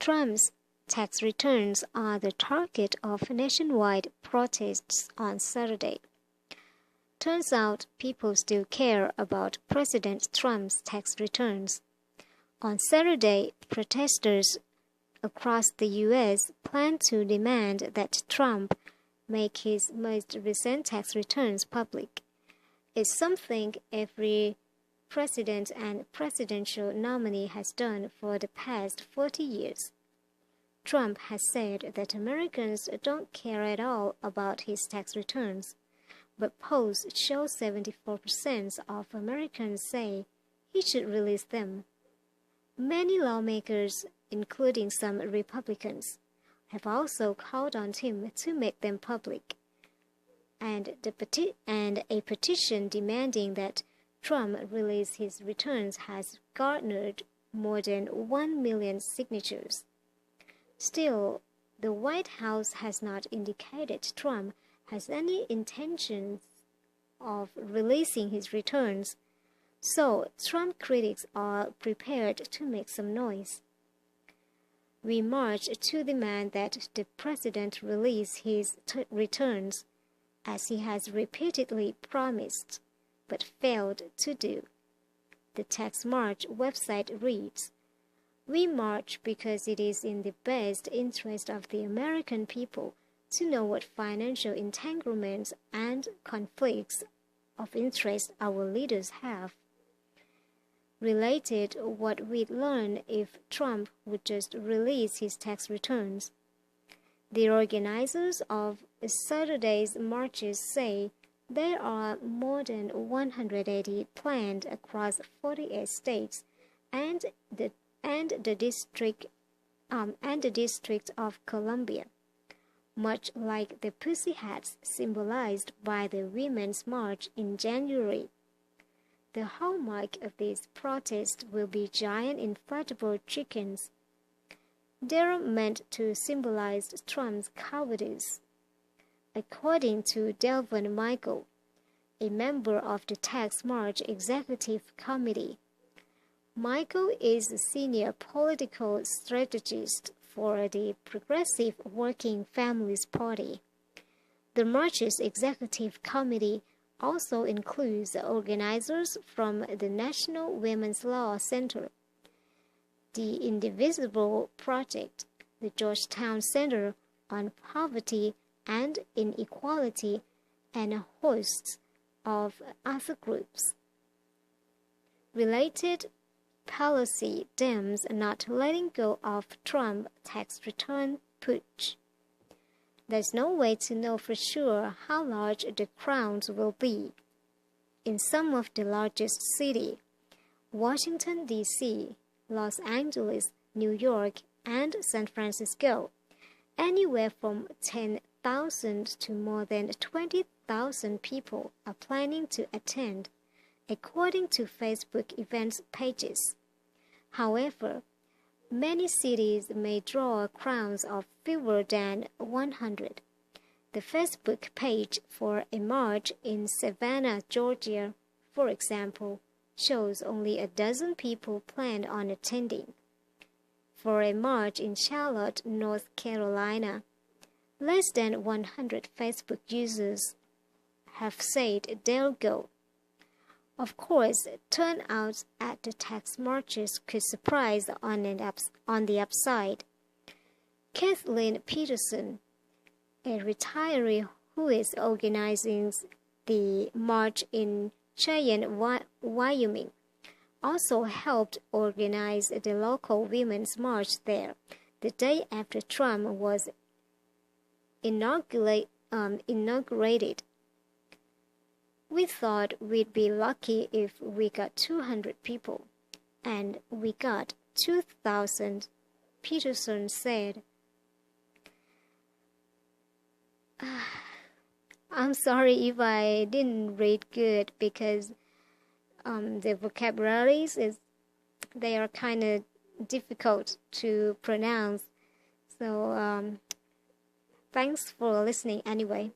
Trump's tax returns are the target of nationwide protests on Saturday. Turns out people still care about President Trump's tax returns. On Saturday, protesters across the U.S. plan to demand that Trump make his most recent tax returns public. It's something every president and presidential nominee has done for the past 40 years. Trump has said that Americans don't care at all about his tax returns, but polls show 74% of Americans say he should release them. Many lawmakers, including some Republicans, have also called on him to make them public, and a petition demanding that Trump release his returns has garnered more than 1 million signatures. Still, the White House has not indicated Trump has any intentions of releasing his returns, so Trump critics are prepared to make some noise. We march to demand that the president release his returns, as he has repeatedly promised, but failed to do. The Tax March website reads, "We march because it is in the best interest of the American people to know what financial entanglements and conflicts of interest our leaders have. Related what we'd learn if Trump would just release his tax returns." The organizers of Saturday's marches say there are more than 180 planned across 48 states and the District of Columbia, much like the Pussy Hats symbolized by the Women's March in January. The hallmark of these protests will be giant inflatable chickens. They're meant to symbolize Trump's cowardice. According to Delvin Michael, a member of the Tax March Executive Committee, Michael is a senior political strategist for the Progressive Working Families Party. The March's Executive Committee also includes organizers from the National Women's Law Center, the Indivisible Project, the Georgetown Center on Poverty and Inequality, and a host of other groups. Related, Pelosi damns not letting go of Trump tax return putsch. There's no way to know for sure how large the crowds will be. In some of the largest cities, Washington, D.C., Los Angeles, New York, and San Francisco, anywhere from 10,000 to more than 20,000 people are planning to attend, according to Facebook events pages. However, many cities may draw crowds of fewer than 100. The Facebook page for a march in Savannah, Georgia, for example, shows only a dozen people planned on attending. For a march in Charlotte, North Carolina, less than 100 Facebook users have said they'll go. Of course, turnouts at the tax marches could surprise on the upside. Kathleen Peterson, a retiree who is organizing the march in Cheyenne, Wyoming, also helped organize the local women's march there the day after Trump was inaugurated. "We thought we'd be lucky if we got 200 people, and we got 2,000, Peterson said. I'm sorry if I didn't read good because the vocabularies they are kind of difficult to pronounce. So thanks for listening anyway.